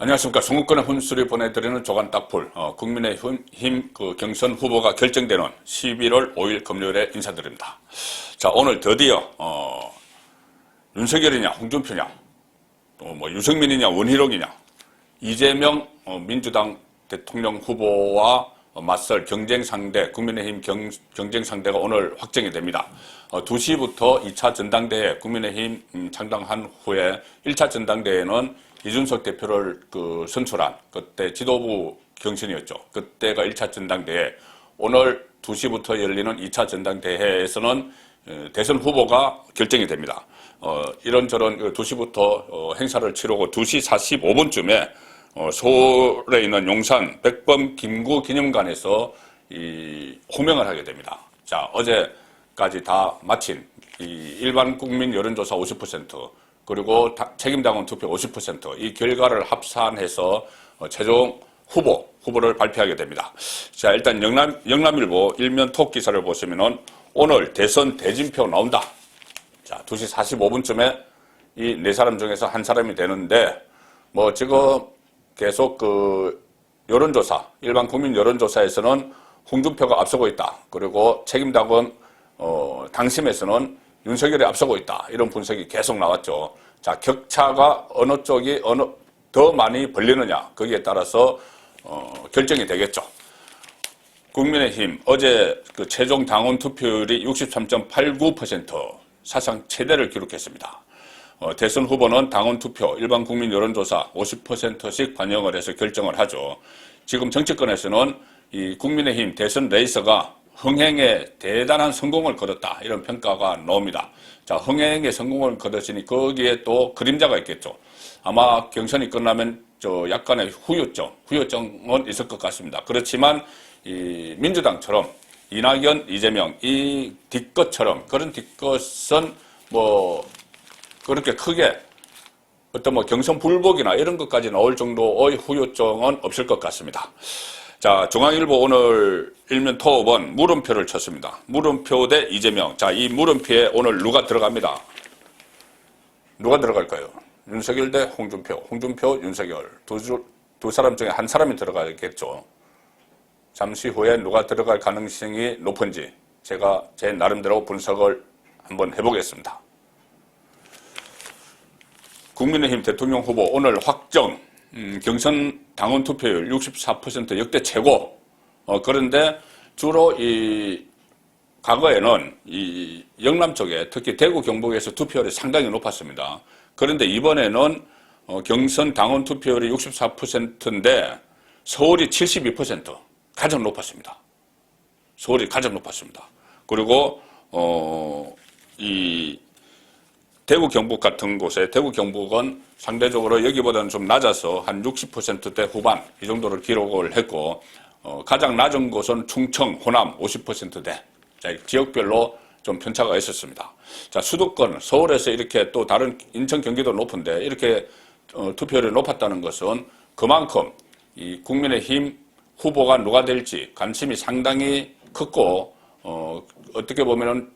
안녕하십니까. 송구권의 혼수를 보내드리는 조간딱풀, 국민의힘 경선 후보가 결정되는 11월 5일 금요일에 인사드립니다. 자, 오늘 드디어, 윤석열이냐, 홍준표냐, 또 뭐 유승민이냐, 원희룡이냐, 이재명 민주당 대통령 후보와 맞설 경쟁 상대, 국민의힘 경쟁 상대가 오늘 확정이 됩니다. 2시부터 2차 전당대회, 국민의힘 창당한 후에 1차 전당대회는 이준석 대표를 선출한 그때 지도부 경선이었죠. 그때가 1차 전당대회. 오늘 2시부터 열리는 2차 전당대회에서는 대선 후보가 결정이 됩니다. 이런저런 2시부터 행사를 치르고 2시 45분쯤에 서울에 있는 용산 백범 김구 기념관에서 호명을 하게 됩니다. 자, 어제까지 다 마친 일반 국민 여론조사 50%, 그리고 책임당원 투표 50%, 이 결과를 합산해서 최종 후보를 발표하게 됩니다. 자, 일단 영남일보 일면 톡 기사를 보시면은 오늘 대선 대진표 나온다. 자, 2시 45분쯤에 이 네 사람 중에서 한 사람이 되는데, 뭐 지금 계속 여론조사, 일반 국민 여론조사에서는 홍준표가 앞서고 있다. 그리고 책임당원 당심에서는 윤석열이 앞서고 있다. 이런 분석이 계속 나왔죠. 자, 격차가 어느 쪽이 더 많이 벌리느냐, 거기에 따라서 결정이 되겠죠. 국민의힘 어제 최종 당원 투표율이 63.89%, 사상 최대를 기록했습니다. 대선 후보는 당원 투표, 일반 국민 여론조사 50%씩 반영을 해서 결정을 하죠. 지금 정치권에서는 이 국민의힘 대선 레이스가 흥행에 대단한 성공을 거뒀다, 이런 평가가 나옵니다. 자, 흥행에 성공을 거뒀으니 거기에 또 그림자가 있겠죠. 아마 경선이 끝나면 약간의 후유증은 있을 것 같습니다. 그렇지만 이 민주당처럼 이낙연, 이재명 이 뒷것처럼 그런 뒷것은 뭐 그렇게 크게 어떤 뭐 경선 불복이나 이런 것까지 나올 정도의 후유증은 없을 것 같습니다. 자, 중앙일보 오늘 일면 톱은 물음표를 쳤습니다. 물음표 대 이재명. 자, 이 물음표에 오늘 누가 들어갑니다. 누가 들어갈까요? 윤석열 대 홍준표, 홍준표, 윤석열. 두 사람 중에 한 사람이 들어가겠죠. 잠시 후에 누가 들어갈 가능성이 높은지 제가 제 나름대로 분석을 한번 해보겠습니다. 국민의힘 대통령 후보 오늘 확정. 경선 당원 투표율 64% 역대 최고. 그런데 주로 과거에는 이 영남 쪽에 특히 대구 경북에서 투표율이 상당히 높았습니다. 그런데 이번에는 경선 당원 투표율이 64%인데 서울이 72%, 가장 높았습니다. 서울이 가장 높았습니다. 그리고 이 대구 경북 같은 곳에, 대구 경북은 상대적으로 여기보다는 좀 낮아서 한 60%대 후반 이 정도를 기록을 했고, 가장 낮은 곳은 충청, 호남 50%대. 자, 지역별로 좀 편차가 있었습니다. 자, 수도권, 서울에서 이렇게 또 다른 인천, 경기도 높은데 이렇게 투표율이 높았다는 것은 그만큼 이 국민의힘 후보가 누가 될지 관심이 상당히 컸고, 어떻게 보면은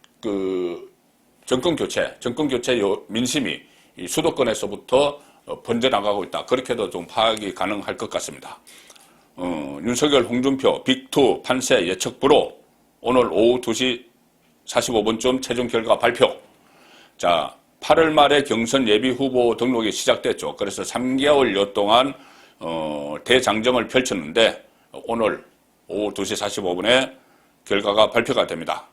정권 교체 민심이 이 수도권에서부터 번져나가고 있다. 그렇게도 좀 파악이 가능할 것 같습니다. 윤석열, 홍준표, 빅2 판세 예측부로 오늘 오후 2시 45분쯤 최종 결과 발표. 자, 8월 말에 경선 예비 후보 등록이 시작됐죠. 그래서 3개월여 동안 대장정을 펼쳤는데 오늘 오후 2시 45분에 결과가 발표가 됩니다.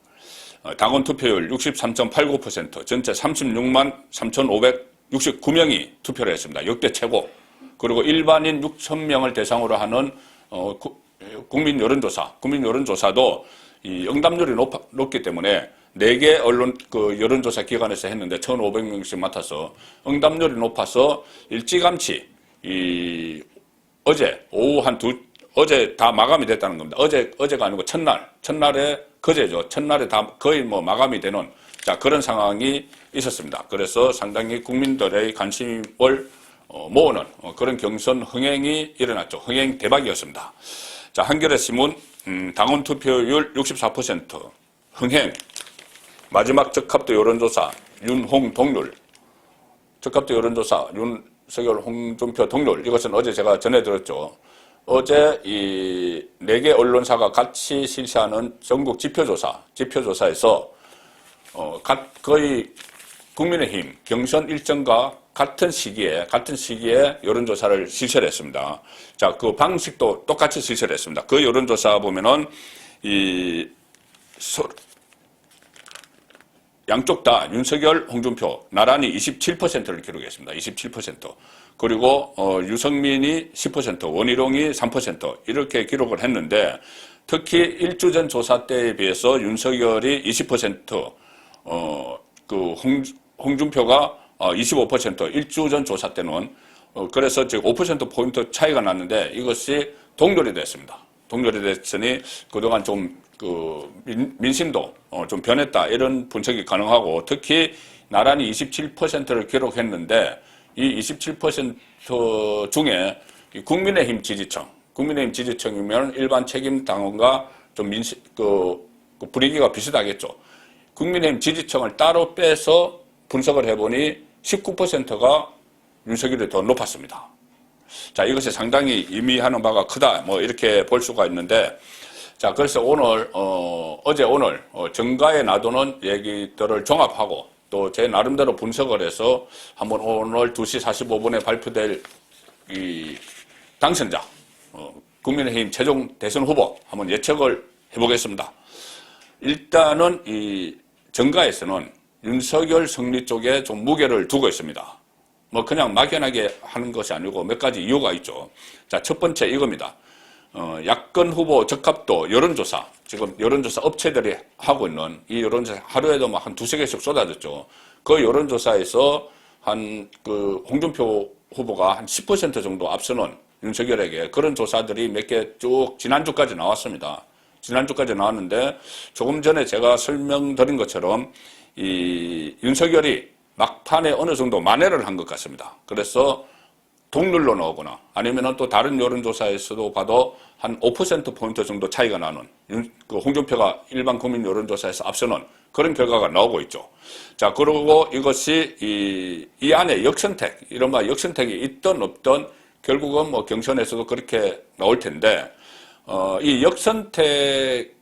당원 투표율 63.89%, 전체 36만 3,569명이 투표를 했습니다. 역대 최고. 그리고 일반인 6,000명을 대상으로 하는 국민 여론조사도 이 응답률이 높기 때문에 4개 언론 여론조사 기관에서 했는데 1,500명씩 맡아서 응답률이 높아서 일찌감치 어제 오후 어제 다 마감이 됐다는 겁니다. 어제가 아니고 첫날에 그제죠. 첫날에 다 거의 뭐 마감이 되는, 자, 그런 상황이 있었습니다. 그래서 상당히 국민들의 관심을 모으는 그런 경선 흥행이 일어났죠. 흥행 대박이었습니다. 자, 한겨레 신문 당원 투표율 64% 흥행. 마지막 적합도 여론조사 윤홍 동률. 적합도 여론조사 윤석열, 홍준표 동률, 이것은 어제 제가 전해드렸죠. 어제 이 4개 언론사가 같이 실시하는 전국 지표조사에서 거의 국민의힘 경선 일정과 같은 시기에 여론조사를 실시를 했습니다. 자, 그 방식도 똑같이 실시를 했습니다. 그 여론조사 보면은 양쪽 다 윤석열, 홍준표 나란히 27%를 기록했습니다. 27%. 그리고 유승민이 10%, 원희룡이 3% 이렇게 기록을 했는데 특히 일주 전 조사 때에 비해서 윤석열이 20%, 홍준표가 25%, 일주 전 조사 때는 그래서 지금 5%포인트 차이가 났는데 이것이 동률이 됐습니다. 동률이 됐으니 그동안 좀 민심도 좀 변했다 이런 분석이 가능하고 당시 나란히 27%를 기록했는데 이 27% 중에 국민의힘 지지층이면 일반 책임 당원과 좀 분위기가 비슷하겠죠. 국민의힘 지지층을 따로 빼서 분석을 해보니 19%가 윤석열이 더 높았습니다. 자, 이것이 상당히 의미하는 바가 크다, 뭐, 이렇게 볼 수가 있는데, 자, 그래서 오늘, 어제 오늘, 정가에 놔두는 얘기들을 종합하고, 또 제 나름대로 분석을 해서 한번 오늘 2시 45분에 발표될 이 당선자, 국민의힘 최종 대선 후보 한번 예측을 해보겠습니다. 일단은 이 정가에서는 윤석열 승리 쪽에 좀 무게를 두고 있습니다. 뭐 그냥 막연하게 하는 것이 아니고 몇 가지 이유가 있죠. 자, 첫 번째 이겁니다. 야권 후보 적합도 여론조사, 지금 여론조사 업체들이 하고 있는 이 여론조사 하루에도 뭐 한 2-3개씩 쏟아졌죠. 그 여론조사에서 홍준표 후보가 한 10% 정도 앞서는 윤석열에게 그런 조사들이 몇 개 쭉 지난주까지 나왔습니다. 지난주까지 나왔는데 조금 전에 제가 설명드린 것처럼 이 윤석열이 막판에 어느 정도 만회를 한 것 같습니다. 그래서 동률로 나오거나 아니면 또 다른 여론조사에서도 봐도 한 5%포인트 정도 차이가 나는 홍준표가 일반 국민 여론조사에서 앞서는 그런 결과가 나오고 있죠. 자, 그리고 이것이 이 안에 역선택, 이른바 역선택이 있든 없든 결국은 뭐 경선에서도 그렇게 나올 텐데, 이 역선택이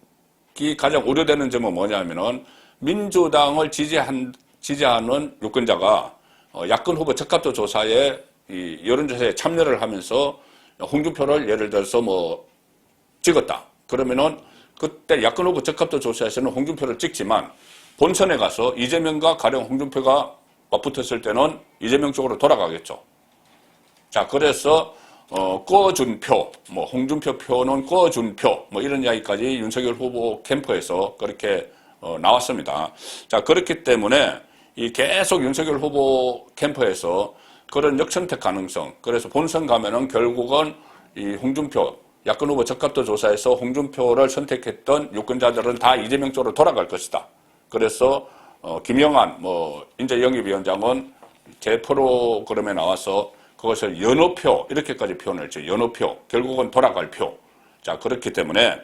가장 우려되는 점은 뭐냐면은 민주당을 지지하는 유권자가 야권 후보 적합도 조사에 이 여론조사에 참여를 하면서 홍준표를 예를 들어서 뭐 찍었다. 그러면은 그때 야권 후보 적합도 조사에서는 홍준표를 찍지만 본선에 가서 이재명과 가령 홍준표가 맞붙었을 때는 이재명 쪽으로 돌아가겠죠. 자, 그래서 꺼준 표, 뭐 홍준표 표는 꺼준 표, 뭐 이런 이야기까지 윤석열 후보 캠프에서 그렇게 나왔습니다. 자, 그렇기 때문에 이 계속 윤석열 후보 캠프에서 그런 역선택 가능성, 그래서 본선 가면은 결국은 이 홍준표, 야권 후보 적합도 조사에서 홍준표를 선택했던 유권자들은 다 이재명 쪽으로 돌아갈 것이다. 그래서 김영한 인재영입위원장은 제 프로그램에 나와서 그것을 연호표 이렇게까지 표현을 했죠. 연호표, 결국은 돌아갈 표. 자, 그렇기 때문에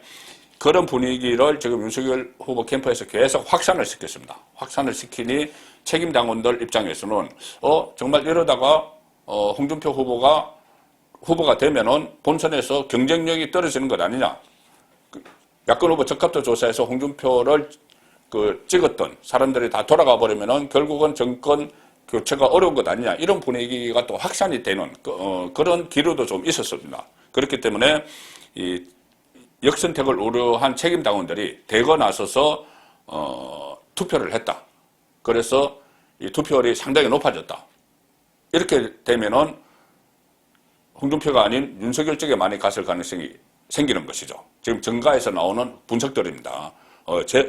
그런 분위기를 지금 윤석열 후보 캠프에서 계속 확산을 시켰습니다. 확산을 시키니 책임 당원들 입장에서는 정말 이러다가 홍준표 후보가 되면은 본선에서 경쟁력이 떨어지는 것 아니냐. 야권 후보 적합도 조사에서 홍준표를 찍었던 사람들이 다 돌아가 버리면은 결국은 정권 교체가 어려운 것 아니냐. 이런 분위기가 또 확산이 되는 그런 기류도 좀 있었습니다. 그렇기 때문에 이 역선택을 우려한 책임 당원들이 대거 나서서 투표를 했다. 그래서 이 투표율이 상당히 높아졌다. 이렇게 되면은 홍준표가 아닌 윤석열 쪽에 많이 갔을 가능성이 생기는 것이죠. 지금 정가에서 나오는 분석들입니다.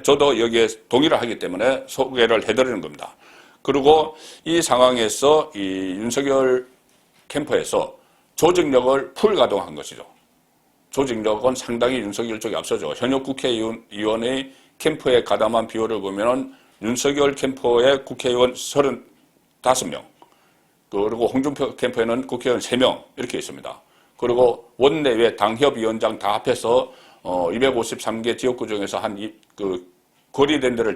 저도 여기에 동의를 하기 때문에 소개를 해드리는 겁니다. 그리고 이 상황에서 이 윤석열 캠프에서 조직력을 풀 가동한 것이죠. 조직력은 상당히 윤석열 쪽이 앞서죠. 현역 국회의원의 캠프에 가담한 비율을 보면은 윤석열 캠프의 국회의원 35명, 그리고 홍준표 캠프에는 국회의원 3명 이렇게 있습니다. 그리고 원내외 당협위원장 다 합해서 253개 지역구 중에서 거리된 데를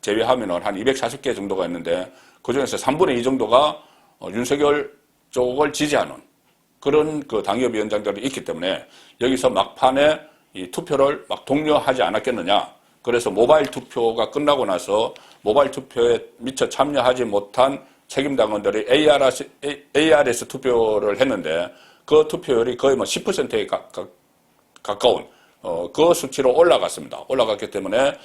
제외하면은 한 240개 정도가 있는데 그 중에서 3분의 2 정도가 윤석열 쪽을 지지하는 그런 그 당협위원장들이 있기 때문에 여기서 막판에 이 투표를 막 독려하지 않았겠느냐. 그래서 모바일 투표가 끝나고 나서 모바일 투표에 미처 참여하지 못한 책임당원들이 ARS 투표를 했는데 그 투표율이 거의 뭐 10%에 가까운 그 수치로 올라갔습니다. 올라갔기 때문에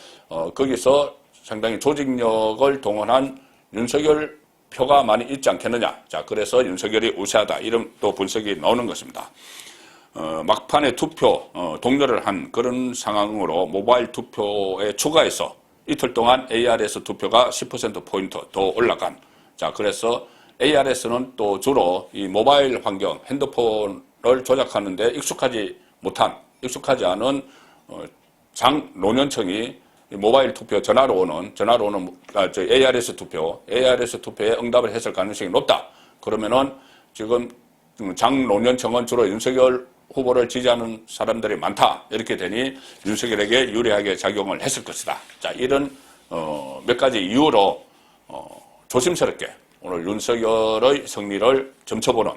거기서 상당히 조직력을 동원한 윤석열 표가 많이 있지 않겠느냐. 자, 그래서 윤석열이 우세하다. 이런 또 분석이 나오는 것입니다. 막판에 투표 동료를 한 그런 상황으로 모바일 투표에 추가해서 이틀 동안 ARS 투표가 10%포인트 더 올라간. 자, 그래서 ARS는 또 주로 이 모바일 환경, 핸드폰을 조작하는데 익숙하지 않은 장 노년층이 모바일 투표 전화로 오는 ARS 투표에 응답을 했을 가능성이 높다. 그러면은 지금 장 노년층은 주로 윤석열 후보를 지지하는 사람들이 많다. 이렇게 되니 윤석열에게 유리하게 작용을 했을 것이다. 자, 이런 몇 가지 이유로 조심스럽게 오늘 윤석열의 승리를 점쳐보는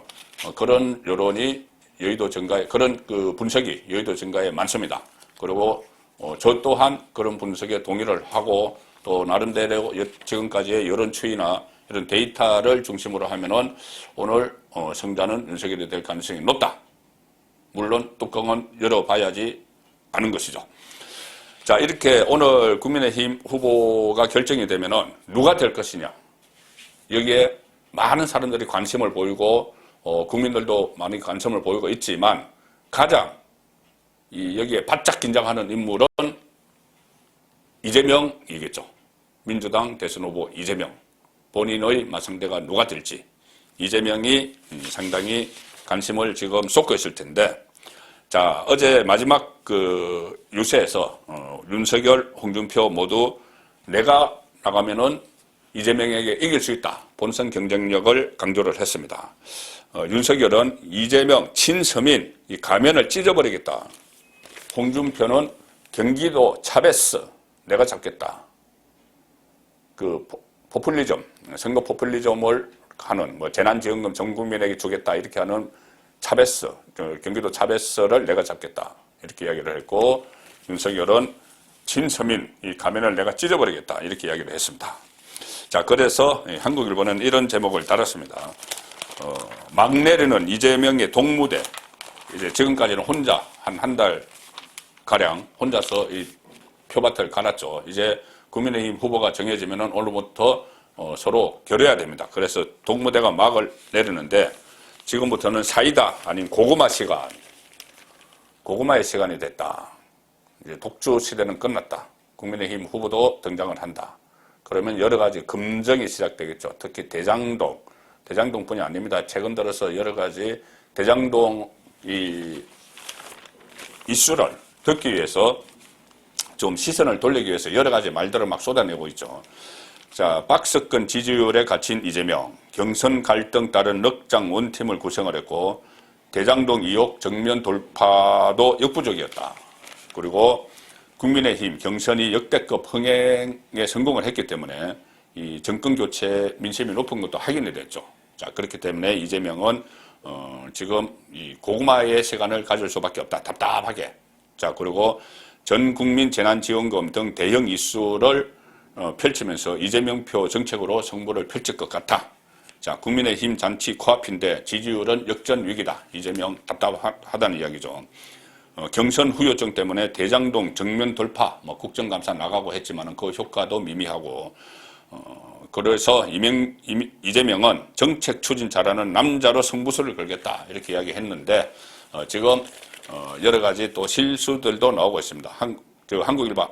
그런 여론이 여의도 정가에 그런 그 분석이 여의도 정가에 많습니다. 그리고 저 또한 그런 분석에 동의를 하고 또 나름대로 지금까지의 여론 추이나 이런 데이터를 중심으로 하면은 오늘 승자는 윤석열이 될 가능성이 높다. 물론 뚜껑은 열어봐야지 아는 것이죠. 자, 이렇게 오늘 국민의힘 후보가 결정이 되면은 누가 될 것이냐. 여기에 많은 사람들이 관심을 보이고 국민들도 많이 관심을 보이고 있지만 가장 여기에 바짝 긴장하는 인물은 이재명이겠죠. 민주당 대선 후보 이재명. 본인의 맞상대가 누가 될지 이재명이 상당히 관심을 지금 쏟고 있을 텐데, 자, 어제 마지막 그 유세에서 윤석열, 홍준표 모두 내가 나가면은 이재명에게 이길 수 있다. 본선 경쟁력을 강조를 했습니다. 윤석열은 이재명, 친서민, 이 가면을 찢어버리겠다. 홍준표는 경기도 차베스, 내가 잡겠다. 그 포퓰리즘, 선거 포퓰리즘을 하는 뭐 재난지원금 전 국민에게 주겠다 이렇게 하는 차베스, 경기도 차베스를 내가 잡겠다 이렇게 이야기를 했고, 윤석열은 친서민, 이 가면을 내가 찢어버리겠다 이렇게 이야기를 했습니다. 자, 그래서 한국일보는 이런 제목을 달았습니다. 막 내리는 이재명의 동무대. 이제 지금까지는 혼자 한 달 가량 혼자서 이 표밭을 갈았죠. 이제 국민의힘 후보가 정해지면은 오늘부터 서로 겨뤄야 됩니다. 그래서 동무대가 막을 내리는데 지금부터는 사이다 아닌 고구마 시간, 고구마의 시간이 됐다. 이제 독주 시대는 끝났다. 국민의힘 후보도 등장을 한다. 그러면 여러 가지 금정이 시작되겠죠. 특히 대장동뿐이 아닙니다. 최근 들어서 여러 가지 대장동 이슈를 듣기 위해서 좀 시선을 돌리기 위해서 여러 가지 말들을 막 쏟아내고 있죠. 자, 박석근 지지율에 갇힌 이재명, 경선 갈등 따른 넉장 원팀을 구성을 했고, 대장동 2억 정면 돌파도 역부족이었다. 그리고 국민의힘 경선이 역대급 흥행에 성공을 했기 때문에 이 정권 교체 민심이 높은 것도 확인이 됐죠. 자, 그렇기 때문에 이재명은 지금 이 고구마의 시간을 가질 수밖에 없다. 답답하게. 자, 그리고 전 국민 재난지원금 등 대형 이슈를 펼치면서 이재명표 정책으로 승부를 펼칠 것 같아. 자, 국민의힘 잔치 코앞인데 지지율은 역전 위기다. 이재명 답답하다는 이야기죠. 경선 후유증 때문에 대장동 정면 돌파, 국정감사 나가고 했지만은 그 효과도 미미하고, 그래서 이재명은 정책 추진 잘하는 남자로 승부수를 걸겠다. 이렇게 이야기했는데, 지금, 여러 가지 또 실수들도 나오고 있습니다. 한국일보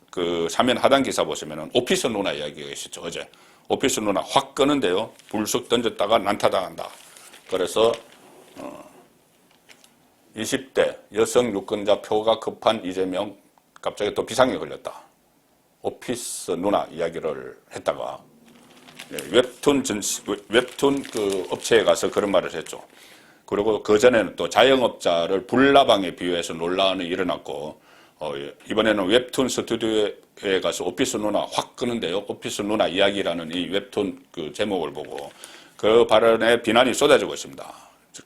그 사면 하단 기사 보시면은 오피스 누나 이야기가 있었죠. 어제. 오피스 누나 확 끄는데요. 불쑥 던졌다가 난타당한다. 그래서, 20대 여성 유권자 표가 급한 이재명 갑자기 또 비상에 걸렸다. 오피스 누나 이야기를 했다가 웹툰 그 업체에 가서 그런 말을 했죠. 그리고 그 전에는 또 자영업자를 불나방에 비유해서 논란이 일어났고, 이번에는 웹툰 스튜디오에 가서 오피스 누나 확 끄는데요. 오피스 누나 이야기라는 이 웹툰 그 제목을 보고 그 발언에 비난이 쏟아지고 있습니다.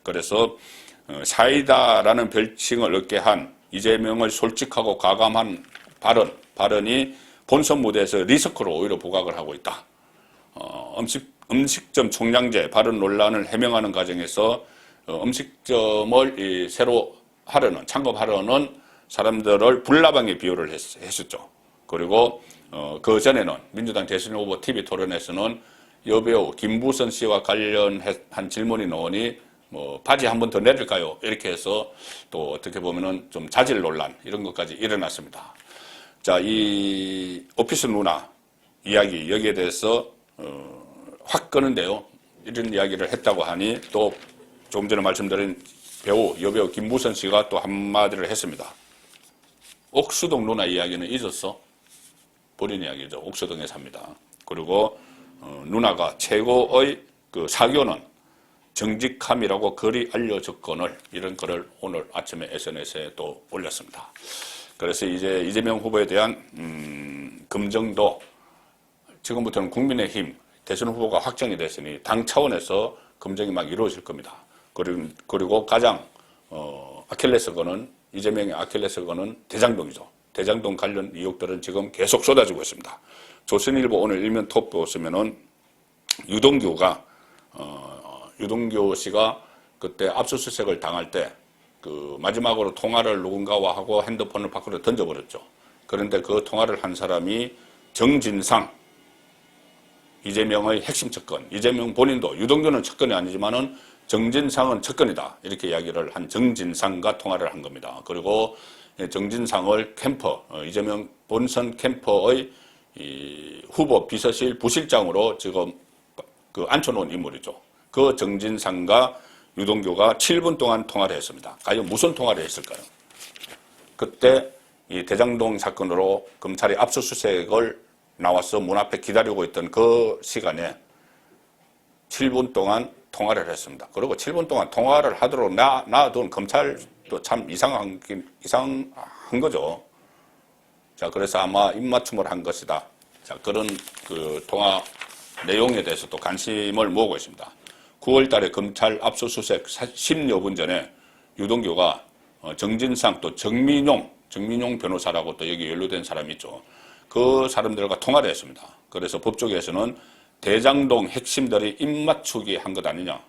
그래서 사이다라는 별칭을 얻게 한 이재명의 솔직하고 과감한 발언이 본선 무대에서 리스크로 오히려 부각을 하고 있다. 음식점 총량제 발언 논란을 해명하는 과정에서 음식점을 새로 창업하려는 사람들을 불나방에 비유를 했었죠. 그리고 그 전에는 민주당 대선 후보 TV 토론에서는 여배우 김부선 씨와 관련한 질문이 나오니 뭐 바지 한 번 더 내릴까요? 이렇게 해서 또 어떻게 보면은 좀 자질 논란 이런 것까지 일어났습니다. 자, 이 오피스 누나 이야기 여기에 대해서 확 끄는데요. 이런 이야기를 했다고 하니 또 조금 전에 말씀드린 여배우 김부선 씨가 또 한마디를 했습니다. 옥수동 누나 이야기는 잊었어? 본인 이야기죠. 옥수동에 삽니다. 그리고 누나가 최고의 그 사교는 정직함이라고 글이 알려졌건을 이런 글을 오늘 아침에 SNS에 또 올렸습니다. 그래서 이제 이재명 후보에 대한 금정도 지금부터는 국민의힘 대선 후보가 확정이 됐으니 당 차원에서 검증이 막 이루어질 겁니다. 그리고 가장 아킬레스건은 이재명의 아킬레스건은 대장동이죠. 대장동 관련 의혹들은 지금 계속 쏟아지고 있습니다. 조선일보 오늘 일면 톱 보시면은 유동규 씨가 그때 압수수색을 당할 때 그 마지막으로 통화를 누군가와 하고 핸드폰을 밖으로 던져버렸죠. 그런데 그 통화를 한 사람이 정진상, 이재명의 핵심 척건, 이재명 본인도 유동규는 척건이 아니지만은 정진상은 척건이다. 이렇게 이야기를 한 정진상과 통화를 한 겁니다. 그리고 정진상을 이재명 본선 캠퍼의 후보 비서실 부실장으로 지금 앉혀놓은 인물이죠. 그 정진상과 유동규가 7분 동안 통화를 했습니다. 과연 무슨 통화를 했을까요? 그때 이 대장동 사건으로 검찰이 압수수색을 나와서 문 앞에 기다리고 있던 그 시간에 7분 동안 통화를 했습니다. 그리고 7분 동안 통화를 하도록 놔둔 검찰도 참 이상한 거죠. 자, 그래서 아마 입맞춤을 한 것이다. 자, 그런 그 통화 내용에 대해서 또 관심을 모으고 있습니다. 9월 달에 검찰 압수수색 10여 분 전에 유동규가 정진상 또 정민용 변호사라고 또 여기 연루된 사람이 있죠. 그 사람들과 통화를 했습니다. 그래서 법조계에서는 대장동 핵심들이 입맞추기 한 것 아니냐.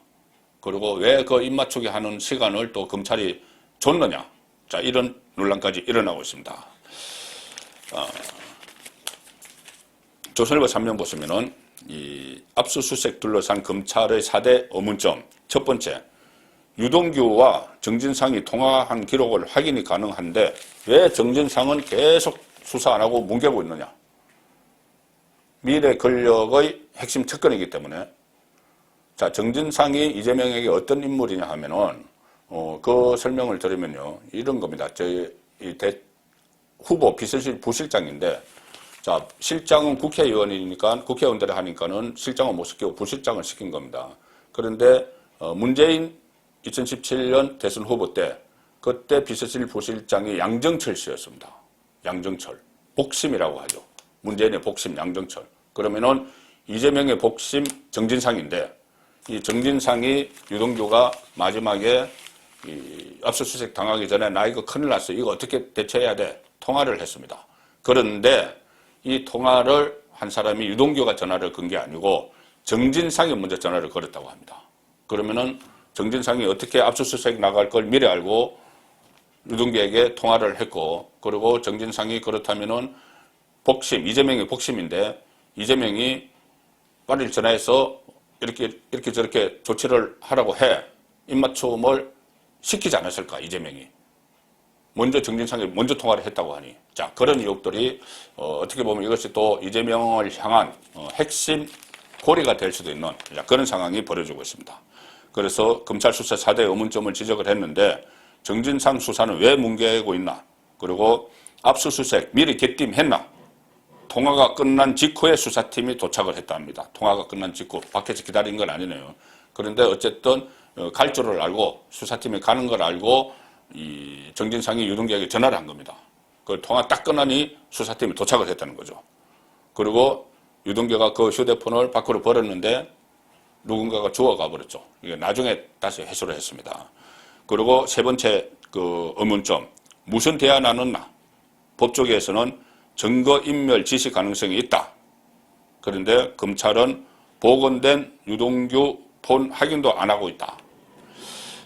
그리고 왜 그 입맞추기 하는 시간을 또 검찰이 줬느냐. 자, 이런 논란까지 일어나고 있습니다. 조선일보 3면 보시면은 이 압수수색 둘러싼 검찰의 4대 의문점. 첫 번째, 유동규와 정진상이 통화한 기록을 확인이 가능한데 왜 정진상은 계속 수사 안 하고 뭉개고 있느냐. 미래 권력의 핵심 척건이기 때문에. 자, 정진상이 이재명에게 어떤 인물이냐 하면은 그 설명을 드리면요. 이런 겁니다. 후보 비서실 부실장인데, 자, 실장은 국회의원이니까 국회의원들이 하니까는 실장은 못 시키고 부실장을 시킨 겁니다. 그런데 문재인 2017년 대선 후보 때 그때 비서실 부실장이 양정철 씨였습니다. 양정철. 복심이라고 하죠. 문재인의 복심 양정철. 그러면은 이재명의 복심 정진상인데 이 정진상이 유동규가 마지막에 이 압수수색 당하기 전에 나 이거 큰일 났어. 이거 어떻게 대처해야 돼? 통화를 했습니다. 그런데 이 통화를 한 사람이 유동규가 전화를 건 게 아니고 정진상이 먼저 전화를 걸었다고 합니다. 그러면은 정진상이 어떻게 압수수색 나갈 걸 미리 알고 유동규에게 통화를 했고, 그리고 정진상이 그렇다면은 이재명이 복심인데 이재명이 빨리 전화해서 이렇게 저렇게 조치를 하라고 해. 입맞춤을 시키지 않았을까, 이재명이. 먼저 정진상이 먼저 통화를 했다고 하니. 자, 그런 의혹들이 어떻게 보면 이것이 또 이재명을 향한 핵심 고리가 될 수도 있는 그런 상황이 벌어지고 있습니다. 그래서 검찰 수사 4대 의문점을 지적을 했는데 정진상 수사는 왜 뭉개고 있나? 그리고 압수수색 미리 개팀했나? 통화가 끝난 직후에 수사팀이 도착을 했다 합니다. 통화가 끝난 직후. 밖에서 기다린 건 아니네요. 그런데 어쨌든 갈 줄을 알고 수사팀이 가는 걸 알고 이 정진상이 유동규에게 전화를 한 겁니다. 그 통화 딱 끝나니 수사팀이 도착을 했다는 거죠. 그리고 유동규가 그 휴대폰을 밖으로 버렸는데 누군가가 죽어가 버렸죠. 이게 나중에 다시 해소를 했습니다. 그리고 세 번째 그 의문점, 무슨 대화 나눴나? 법조계에서는 증거인멸 지시 가능성이 있다. 그런데 검찰은 복원된 유동규 폰 확인도 안 하고 있다.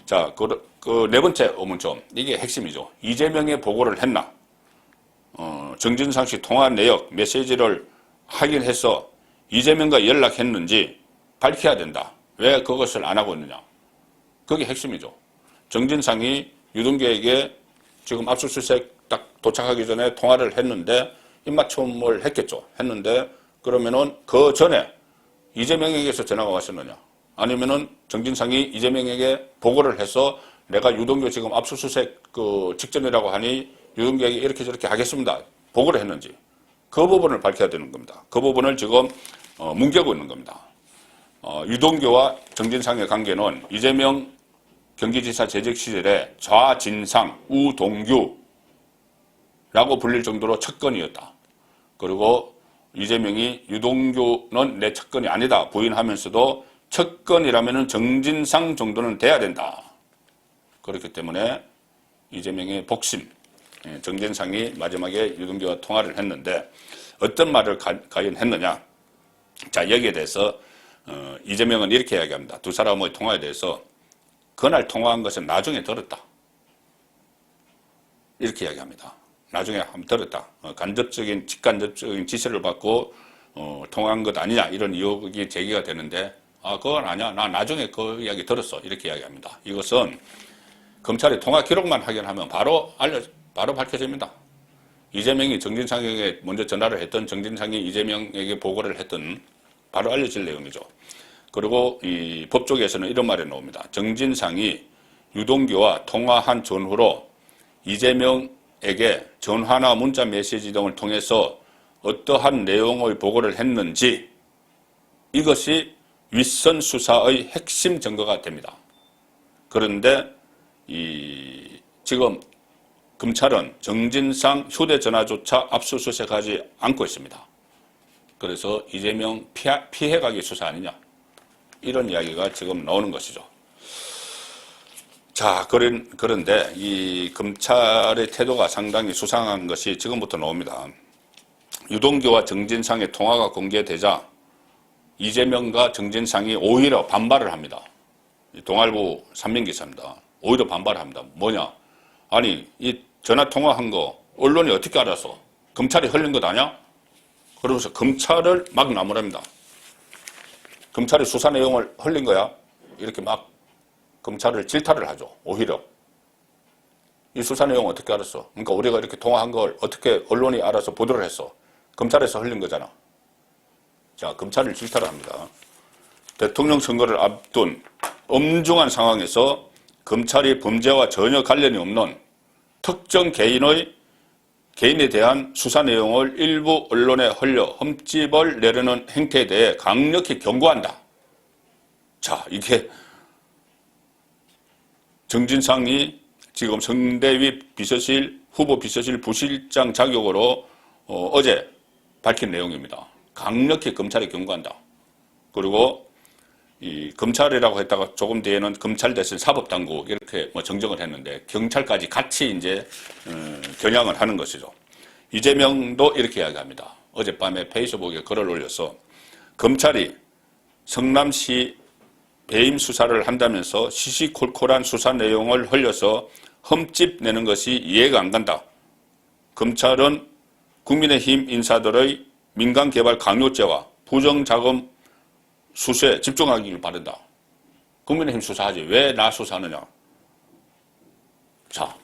자, 그 네 번째 의문점, 이게 핵심이죠. 이재명의 보고를 했나? 정진상 씨 통화 내역, 메시지를 확인해서 이재명과 연락했는지 밝혀야 된다. 왜 그것을 안 하고 있느냐? 그게 핵심이죠. 정진상이 유동규에게 지금 압수수색 딱 도착하기 전에 통화를 했는데 입맞춤을 했겠죠. 했는데 그러면은 그 전에 이재명에게서 전화가 왔었느냐? 아니면은 정진상이 이재명에게 보고를 해서 내가 유동규 지금 압수수색 그 직전이라고 하니 유동규에게 이렇게 저렇게 하겠습니다. 보고를 했는지 그 부분을 밝혀야 되는 겁니다. 그 부분을 지금 뭉개고 있는 겁니다. 유동규와 정진상의 관계는 이재명 경기지사 재직 시절에 좌진상 우동규라고 불릴 정도로 척건이었다. 그리고 이재명이 유동규는 내 척건이 아니다 부인하면서도 척건이라면 정진상 정도는 돼야 된다. 그렇기 때문에 이재명의 복심, 정진상이 마지막에 유동규와 통화를 했는데 어떤 말을 과연 했느냐. 자, 여기에 대해서 이재명은 이렇게 이야기합니다. 두 사람의 통화에 대해서 그날 통화한 것은 나중에 들었다. 이렇게 이야기합니다. 나중에 한번 들었다. 직간접적인 지시를 받고 통화한 것 아니냐 이런 의혹이 제기가 되는데 그건 아니야. 나 나중에 그 이야기 들었어. 이렇게 이야기합니다. 이것은 검찰이 통화 기록만 확인하면 바로 밝혀집니다. 이재명이 정진상에게 먼저 전화를 했던 정진상이 이재명에게 보고를 했던 바로 알려질 내용이죠. 그리고 이 법조계에서는 이런 말이 나옵니다. 정진상이 유동규와 통화한 전후로 이재명에게 전화나 문자 메시지 등을 통해서 어떠한 내용의 보고를 했는지 이것이 윗선 수사의 핵심 증거가 됩니다. 그런데 지금 검찰은 정진상 휴대전화조차 압수수색하지 않고 있습니다. 그래서 이재명 피해가기 수사 아니냐 이런 이야기가 지금 나오는 것이죠. 자, 그런데 이 검찰의 태도가 상당히 수상한 것이 지금부터 나옵니다. 유동규와 정진상의 통화가 공개되자 이재명과 정진상이 오히려 반발을 합니다. 동아일보 3면기사입니다. 오히려 반발을 합니다. 뭐냐? 아니, 이 전화통화한 거 언론이 어떻게 알아서? 검찰이 흘린 것 아니야? 그러면서 검찰을 막 나무랍니다. 검찰이 수사 내용을 흘린 거야? 이렇게 막 검찰을 질타를 하죠. 오히려. 이 수사 내용 어떻게 알았어? 그러니까 우리가 이렇게 통화한 걸 어떻게 언론이 알아서 보도를 했어? 검찰에서 흘린 거잖아. 자, 검찰을 질타를 합니다. 대통령 선거를 앞둔 엄중한 상황에서 검찰이 범죄와 전혀 관련이 없는 특정 개인에 대한 수사 내용을 일부 언론에 흘려 흠집을 내려는 행태에 대해 강력히 경고한다. 자, 이게 정진상이 지금 성대위 비서실 후보 비서실 부실장 자격으로 어제 밝힌 내용입니다. 강력히 검찰에 경고한다. 그리고 이 검찰이라고 했다가 조금 뒤에는 검찰 대신 사법당국 이렇게 정정을 했는데 경찰까지 같이 이제 겨냥을 하는 것이죠. 이재명도 이렇게 이야기합니다. 어젯밤에 페이스북에 글을 올려서 검찰이 성남시 배임 수사를 한다면서 시시콜콜한 수사 내용을 흘려서 흠집 내는 것이 이해가 안 간다. 검찰은 국민의힘 인사들의 민간개발 강요죄와 부정자금 수사에 집중하기를 바란다. 국민의힘 수사하지 왜 나 수사하느냐. 자,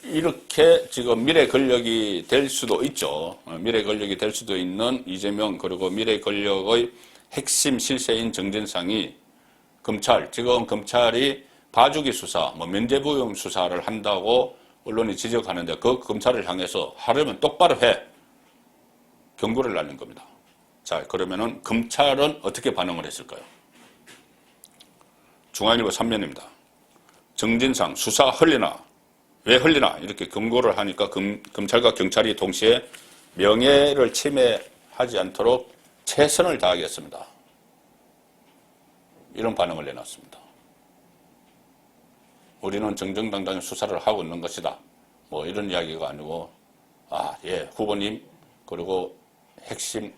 이렇게 지금 미래 권력이 될 수도 있죠. 미래 권력이 될 수도 있는 이재명 그리고 미래 권력의 핵심 실세인 정진상이 지금 검찰이 봐주기 수사, 면죄부용 수사를 한다고 언론이 지적하는데 그 검찰을 향해서 하려면 똑바로 해. 경고를 날린 겁니다. 자, 그러면은 검찰은 어떻게 반응을 했을까요? 중앙일보 3면입니다. 정진상 수사 흘리나? 왜 흘리나? 이렇게 경고를 하니까 검찰과 경찰이 동시에 명예를 침해하지 않도록 최선을 다하겠습니다. 이런 반응을 내놨습니다. 우리는 정정당당히 수사를 하고 있는 것이다. 뭐 이런 이야기가 아니고 예, 후보님 그리고 핵심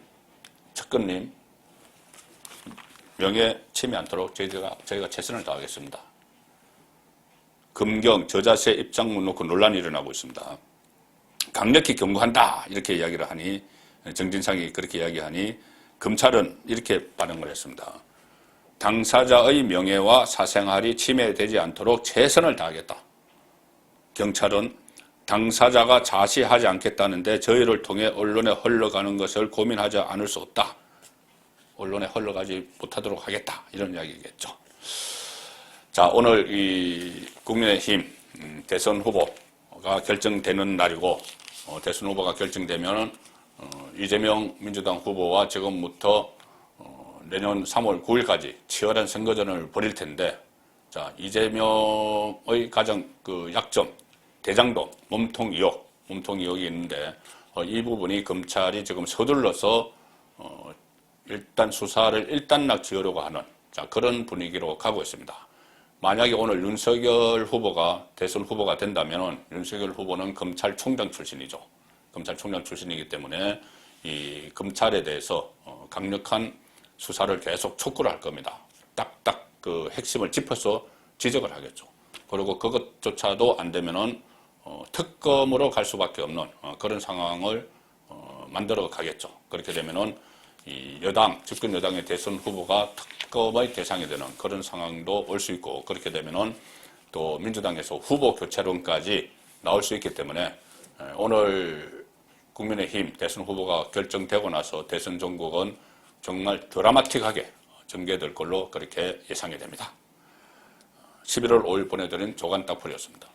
측근님 명예 침해 않도록 저희가 최선을 다하겠습니다. 금경 저자세 입장문 놓고 논란이 일어나고 있습니다. 강력히 경고한다 이렇게 이야기를 하니 정진상이 그렇게 이야기하니 검찰은 이렇게 반응을 했습니다. 당사자의 명예와 사생활이 침해되지 않도록 최선을 다하겠다. 경찰은 당사자가 자시하지 않겠다는데 저희를 통해 언론에 흘러가는 것을 고민하지 않을 수 없다. 언론에 흘러가지 못하도록 하겠다. 이런 이야기겠죠. 자, 오늘 이 국민의힘 대선 후보가 결정되는 날이고 대선 후보가 결정되면 이재명 민주당 후보와 지금부터 내년 3월 9일까지 치열한 선거전을 벌일 텐데, 자, 이재명의 가장 그 약점, 대장동, 몸통 의혹이 있는데, 이 부분이 검찰이 지금 서둘러서, 일단 수사를 일단락 지으려고 하는, 자, 그런 분위기로 가고 있습니다. 만약에 오늘 윤석열 후보가 대선 후보가 된다면, 윤석열 후보는 검찰총장 출신이죠. 검찰총장 출신이기 때문에, 이 검찰에 대해서 강력한 수사를 계속 촉구를 할 겁니다. 딱딱 그 핵심을 짚어서 지적을 하겠죠. 그리고 그것조차도 안 되면은 특검으로 갈 수밖에 없는 그런 상황을 만들어 가겠죠. 그렇게 되면은 이 여당, 집권 여당의 대선 후보가 특검의 대상이 되는 그런 상황도 올 수 있고, 그렇게 되면은 또 민주당에서 후보 교체론까지 나올 수 있기 때문에 오늘 국민의힘 대선 후보가 결정되고 나서 대선 전국은 정말 드라마틱하게 전개될 걸로 그렇게 예상이 됩니다. 11월 5일 보내드린 조간 딱풀이었습니다.